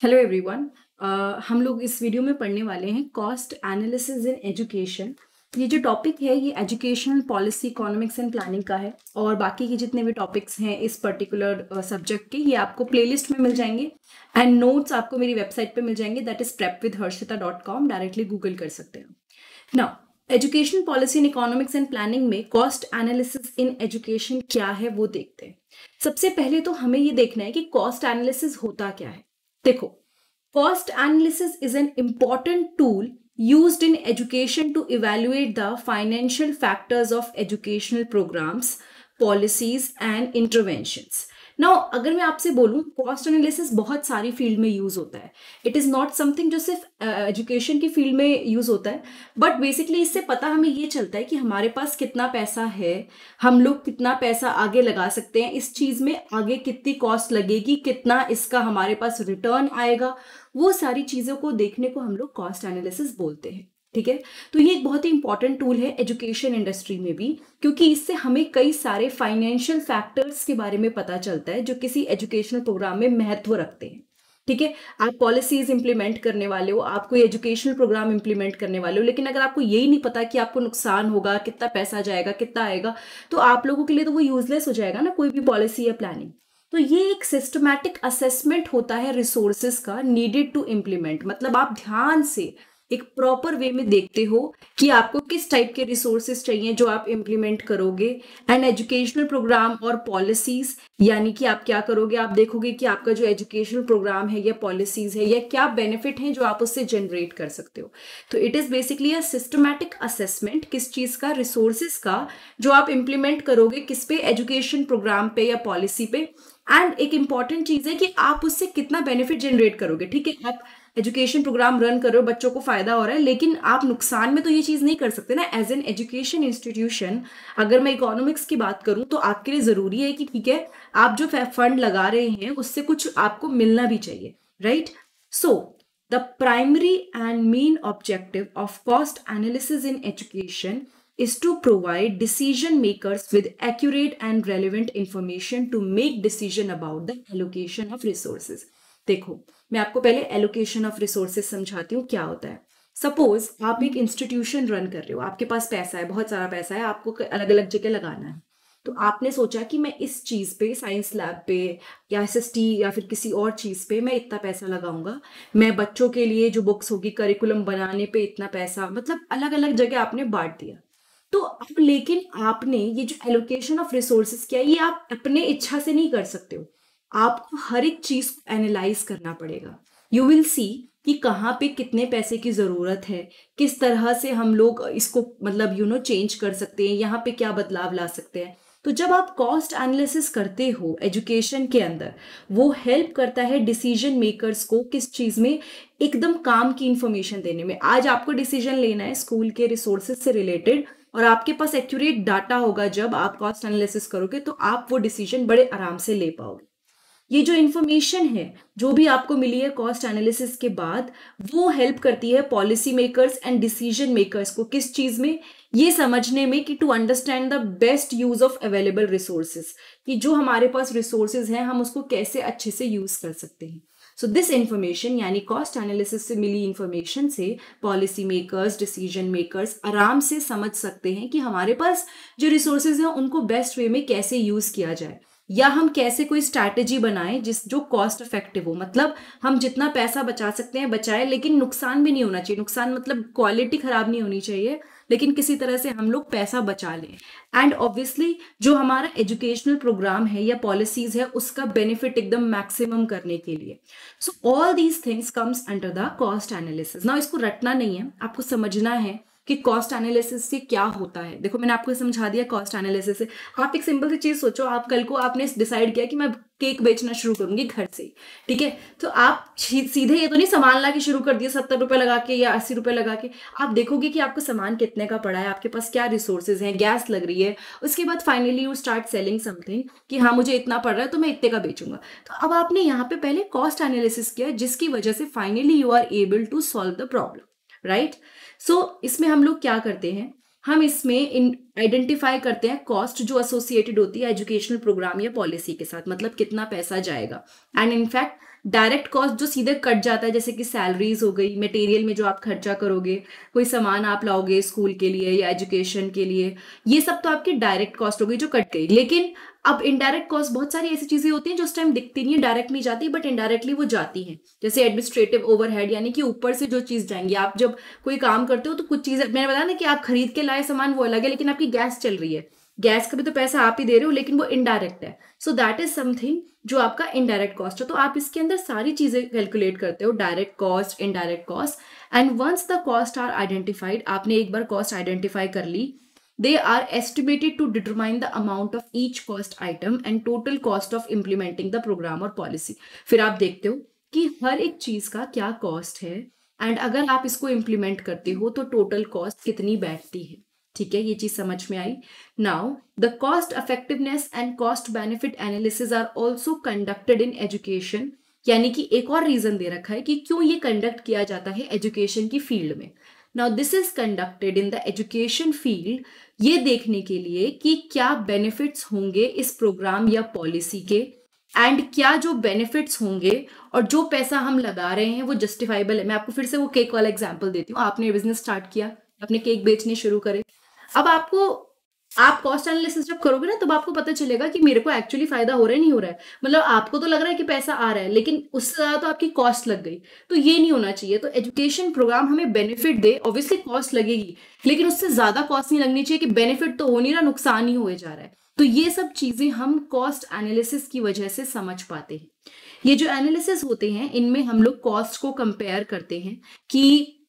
Hello everyone. हम लोग इस वीडियो में पढ़ने वाले हैं कॉस्ट एनालिसिस इन एजुकेशन। ये जो टॉपिक है ये educational policy economics and planning का है और बाकी के जितने भी टॉपिक्स हैं इस पर्टिकुलर सब्जेक्ट के ये आपको प्लेलिस्ट में मिल जाएंगे एंड नोट्स आपको मेरी वेबसाइट पे मिल जाएंगे, that is prepwithharshita.com। Directly Google कर सकते हैं। Now educational policy in economics and planning में कॉस्ट एनालिसिस इन एजुकेशन क्या है वो देखते हैं। सबसे पहले तो हमें ये देखना है कि कॉस्ट एनालिसिस होता क्या है। देखो, cost analysis is an important tool used in education to evaluate the financial factors of educational programs, policies and interventions. Now, अगर मैं आपसे बोलूं कॉस्ट एनालिसिस बहुत सारी फील्ड में यूज होता है। इट इज नॉट समथिंग जो सिर्फ एजुकेशन की फील्ड में यूज होता है, बट बेसिकली इससे पता हमें ये चलता है कि हमारे पास कितना पैसा है, हम लोग कितना पैसा आगे लगा सकते हैं इस चीज में, आगे कितनी कॉस्ट लगेगी, कितना इसका हमारे पास रिटर्न आएगा, वो सारी चीजों को देखने को हम लोग कॉस्ट एनालिसिस बोलते हैं। ठीक है, तो ये एक बहुत ही इंपॉर्टेंट टूल है एजुकेशन इंडस्ट्री में भी, क्योंकि इससे हमें कई सारे फाइनेंशियल फैक्टर्स के बारे में पता चलता है जो किसी एजुकेशनल प्रोग्राम में महत्व रखते हैं। ठीक है, आप पॉलिसीज इंप्लीमेंट करने वाले हो, आप कोई एजुकेशनल प्रोग्राम इंप्लीमेंट करने वाले हो, लेकिन अगर आपको यही नहीं पता कि आपको नुकसान होगा, कितना पैसा जाएगा, कितना आएगा, तो आप लोगों के लिए तो वो यूजलेस हो जाएगा ना कोई भी पॉलिसी या प्लानिंग। तो ये एक सिस्टमैटिक असेसमेंट होता है रिसोर्सेज का नीडेड टू इम्प्लीमेंट। मतलब आप ध्यान से एक प्रॉपर वे में देखते हो कि आपको किस टाइप के रिसोर्सेज चाहिए जो आप इम्प्लीमेंट करोगे। एंड एजुकेशनल प्रोग्राम और पॉलिसीज, यानी कि आप क्या करोगे, आप देखोगे कि आपका जो एजुकेशनल प्रोग्राम है या पॉलिसीज है या क्या बेनिफिट है जो आप उससे जनरेट कर सकते हो। तो it is basically a systematic assessment किस चीज का, रिसोर्सेज का, जो आप इम्प्लीमेंट करोगे किस पे, एजुकेशन प्रोग्राम पे या पॉलिसी पे। एंड एक इंपॉर्टेंट चीज है कि आप उससे कितना बेनिफिट जनरेट करोगे। ठीक है, आप एजुकेशन प्रोग्राम रन कर रहे हो, बच्चों को फायदा हो रहा है, लेकिन आप नुकसान में तो ये चीज नहीं कर सकते ना। एज एन एजुकेशन इंस्टीट्यूशन अगर मैं इकोनॉमिक्स की बात करूं तो आपके लिए जरूरी है कि ठीक है, आप जो फंड लगा रहे हैं उससे कुछ आपको मिलना भी चाहिए, right. So the primary and main objective of cost analysis in education is to provide decision makers with accurate and relevant information to make decision about the allocation of resources। देखो, मैं आपको पहले एलोकेशन ऑफ रिसोर्सेज समझाती हूँ क्या होता है। Suppose आप एक इंस्टीट्यूशन रन कर रहे हो, आपके पास पैसा है, बहुत सारा पैसा है, आपको अलग अलग जगह लगाना है। तो आपने सोचा कि मैं इस चीज पे, साइंस लैब पे या एसएसटी या फिर किसी और चीज पे मैं इतना पैसा लगाऊंगा, मैं बच्चों के लिए जो बुक्स होगी करिकुलम बनाने पे इतना पैसा, मतलब अलग अलग जगह आपने बांट दिया। तो अब लेकिन आपने ये जो एलोकेशन ऑफ रिसोर्सेज किया, ये आप अपने इच्छा से नहीं कर सकते हो, आपको हर एक चीज को एनालाइज करना पड़ेगा। यू विल सी कि कहाँ पे कितने पैसे की जरूरत है, किस तरह से हम लोग इसको मतलब चेंज कर सकते हैं, यहाँ पे क्या बदलाव ला सकते हैं। तो जब आप कॉस्ट एनालिसिस करते हो एजुकेशन के अंदर, वो हेल्प करता है डिसीजन मेकर्स को किस चीज में, एकदम काम की इंफॉर्मेशन देने में। आज आपको डिसीजन लेना है स्कूल के रिसोर्सेज से रिलेटेड और आपके पास एक्यूरेट डाटा होगा, जब आप कॉस्ट एनालिसिस करोगे तो आप वो डिसीजन बड़े आराम से ले पाओगे। ये जो इंफॉर्मेशन है जो भी आपको मिली है कॉस्ट एनालिसिस के बाद, वो हेल्प करती है policy makers and decision makers को किस चीज में, ये समझने में कि to understand the best use of available resources, कि जो हमारे पास रिसोर्सेज हैं हम उसको कैसे अच्छे से यूज कर सकते हैं। सो दिस इंफॉर्मेशन यानी कॉस्ट एनालिसिस से मिली इंफॉर्मेशन से पॉलिसी मेकर्स, डिसीजन मेकर्स आराम से समझ सकते हैं कि हमारे पास जो रिसोर्सेज हैं उनको बेस्ट वे में कैसे यूज किया जाए, या हम कैसे कोई स्ट्रैटेजी बनाएं जो कॉस्ट इफेक्टिव हो। मतलब हम जितना पैसा बचा सकते हैं बचाएं, लेकिन नुकसान भी नहीं होना चाहिए। नुकसान मतलब क्वालिटी खराब नहीं होनी चाहिए, लेकिन किसी तरह से हम लोग पैसा बचा लें। एंड ऑब्वियसली जो हमारा एजुकेशनल प्रोग्राम है या पॉलिसीज है उसका बेनिफिट एकदम मैक्सिमम करने के लिए। So all these things comes under the cost analysis. ना इसको रटना नहीं है, आपको समझना है कि कॉस्ट एनालिसिस से क्या होता है। देखो, मैंने आपको समझा दिया कॉस्ट एनालिसिस से। आप एक सिंपल सी चीज सोचो, आप कल को आपने डिसाइड किया कि मैं केक बेचना शुरू करूंगी घर से, ठीक है, तो आप सीधे ये तो नहीं सामान ला के शुरू कर दिया 70 रुपए लगा के या 80 रुपए लगा के। आप देखोगे कि आपको सामान कितने का पड़ा है, आपके पास क्या रिसोर्सेज हैं, गैस लग रही है, उसके बाद finally you start selling something कि हाँ मुझे इतना पड़ रहा है तो मैं इतने का बेचूंगा। तो अब आपने यहाँ पे पहले कॉस्ट एनालिसिस किया, जिसकी वजह से finally you are able to solve the problem, right. So इसमें हम लोग क्या करते हैं, हम इसमें आइडेंटिफाई करते हैं कॉस्ट जो एसोसिएटेड होती है एजुकेशनल प्रोग्राम या पॉलिसी के साथ, मतलब कितना पैसा जाएगा। एंड इनफैक्ट डायरेक्ट कॉस्ट जो सीधे कट जाता है, जैसे कि सैलरीज हो गई, मटेरियल में जो आप खर्चा करोगे, कोई सामान आप लाओगे स्कूल के लिए या एजुकेशन के लिए, ये सब तो आपकी डायरेक्ट कॉस्ट हो गई जो कट गई। लेकिन अब इनडायरेक्ट कॉस्ट बहुत सारी ऐसी चीजें होती हैं जो उस टाइम दिखती नहीं है, डायरेक्ट नहीं जाती, बट इनडायरेक्टली वो जाती हैं, जैसे एडमिनिस्ट्रेटिव ओवरहेड, यानी कि ऊपर से जो चीज जाएंगी। आप जब कोई काम करते हो तो कुछ चीजें, मैंने बताया ना कि आप खरीद के लाए सामान वो अलग है, लेकिन आपकी गैस चल रही है, गैस का भी तो पैसा आप ही दे रहे हो, लेकिन वो इनडायरेक्ट है। सो दैट इज समथिंग जो आपका इनडायरेक्ट कॉस्ट है। तो आप इसके अंदर सारी चीजें कैलकुलेट करते हो, direct cost, indirect cost, and once the cost are identified, आपने एक बार कॉस्ट आइडेंटिफाई कर ली, they are estimated to determine the amount of each cost item and total cost of implementing the program or policy। फिर आप देखते हो कि हर एक चीज का क्या कॉस्ट है, एंड अगर आप इसको इम्प्लीमेंट करते हो तो टोटल कॉस्ट कितनी बैठती है। ठीक है, ये चीज समझ में आई। Now the cost effectiveness and cost benefit analysis are also conducted in education, यानी कि एक और रीजन दे रखा है कि क्यों ये कंडक्ट किया जाता है एजुकेशन की फील्ड में। Now this is conducted in the education field, ये देखने के लिए कि क्या बेनिफिट्स होंगे इस प्रोग्राम या पॉलिसी के, एंड क्या जो बेनिफिट्स होंगे और जो पैसा हम लगा रहे हैं वो जस्टिफाइबल है। मैं आपको फिर से वो केक वाला एग्जांपल देती हूँ। आपने बिजनेस स्टार्ट किया, अपने केक बेचने शुरू करे, अब आप कॉस्ट एनालिसिस जब करोगे ना, तब आपको पता चलेगा कि मेरे को एक्चुअली फायदा हो रहा है नहीं हो रहा है। मतलब आपको तो लग रहा है कि पैसा आ रहा है, लेकिन उससे ज्यादा तो आपकी कॉस्ट लग गई। तो ये नहीं होना चाहिए। तो एजुकेशन प्रोग्राम हमें बेनिफिट दे, ऑब्वियसली कॉस्ट लगेगी, लेकिन उससे ज्यादा कॉस्ट नहीं लगनी चाहिए कि बेनिफिट तो हो नहीं रहा, नुकसान ही हुए जा रहा है। तो ये सब चीजें हम कॉस्ट एनालिसिस की वजह से समझ पाते हैं। ये जो एनालिसिस होते हैं, इनमें हम लोग कॉस्ट को कंपेयर करते हैं कि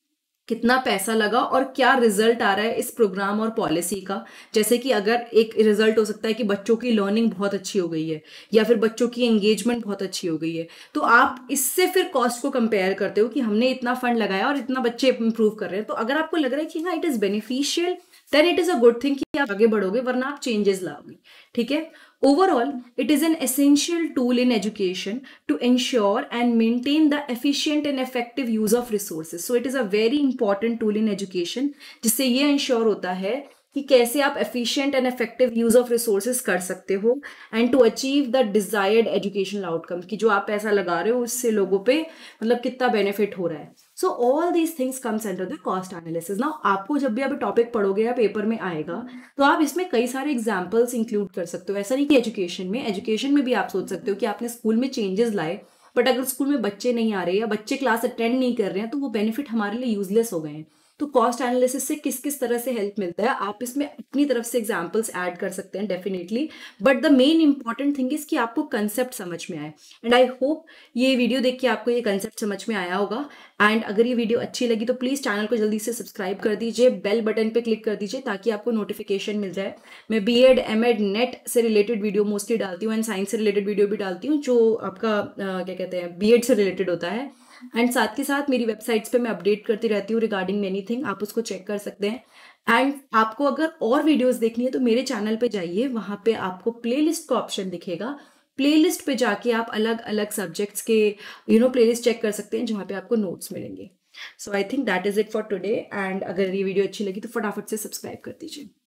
कितना पैसा लगा और क्या रिजल्ट आ रहा है इस प्रोग्राम और पॉलिसी का। जैसे कि अगर एक रिजल्ट हो सकता है कि बच्चों की लर्निंग बहुत अच्छी हो गई है, या फिर बच्चों की एंगेजमेंट बहुत अच्छी हो गई है, तो आप इससे फिर कॉस्ट को कंपेयर करते हो कि हमने इतना फंड लगाया और इतना बच्चे इंप्रूव कर रहे हैं। तो अगर आपको लग रहा है कि हाँ it is beneficial, then it is a good thing कि आप आगे बढ़ोगे, वरना आप चेंजेस लाओगे। ठीक है, overall it is an essential tool in education to ensure and maintain the efficient and effective use of resources। so it is a very important tool in education, जिससे ये ensure होता है कि कैसे आप efficient and effective use of resources कर सकते हो, and to achieve the desired educational outcome, कि जो आप पैसा लगा रहे हो उससे लोगों पे मतलब कितना benefit हो रहा है। So all these things comes under the cost analysis. Now आपको जब भी अभी टॉपिक पढ़ोगे या पेपर में आएगा, तो आप इसमें कई सारे एग्जाम्पल्स इंक्लूड कर सकते हो। ऐसा नहीं कि एजुकेशन में भी आप सोच सकते हो कि आपने स्कूल में चेंजेस लाए, बट अगर स्कूल में बच्चे नहीं आ रहे या बच्चे क्लास अटेंड नहीं कर रहे हैं, तो वो बेनिफिट हमारे लिए यूजलेस हो गए हैं। तो कॉस्ट एनालिसिस से किस किस तरह से हेल्प मिलता है, आप इसमें अपनी तरफ से एग्जाम्पल्स ऐड कर सकते हैं definitely, but the main important thing is कि आपको कंसेप्ट समझ में आए। एंड आई होप ये वीडियो देख के आपको ये कंसेप्ट समझ में आया होगा। एंड अगर ये वीडियो अच्छी लगी तो प्लीज़ चैनल को जल्दी से सब्सक्राइब कर दीजिए, बेल बटन पे क्लिक कर दीजिए ताकि आपको नोटिफिकेशन मिल जाए। मैं बीएड, एमएड, नेट से रिलेटेड वीडियो मोस्टली डालती हूँ, एंड साइंस से रिलेटेड वीडियो भी डालती हूँ, जो आपका क्या कहते हैं बीएड से रिलेटेड होता है। एंड साथ के साथ मेरी वेबसाइट्स पे मैं अपडेट करती रहती हूँ रिगार्डिंग एनीथिंग, आप उसको चेक कर सकते हैं। एंड आपको अगर और वीडियोस देखनी है तो मेरे चैनल पे जाइए, वहाँ पे आपको प्लेलिस्ट का ऑप्शन दिखेगा। प्लेलिस्ट पे जाके आप अलग अलग सब्जेक्ट्स के प्लेलिस्ट चेक कर सकते हैं, जहाँ पे आपको नोट्स मिलेंगे। So I think that is it for today. And अगर ये वीडियो अच्छी लगी तो फटाफट से सब्सक्राइब कर दीजिए।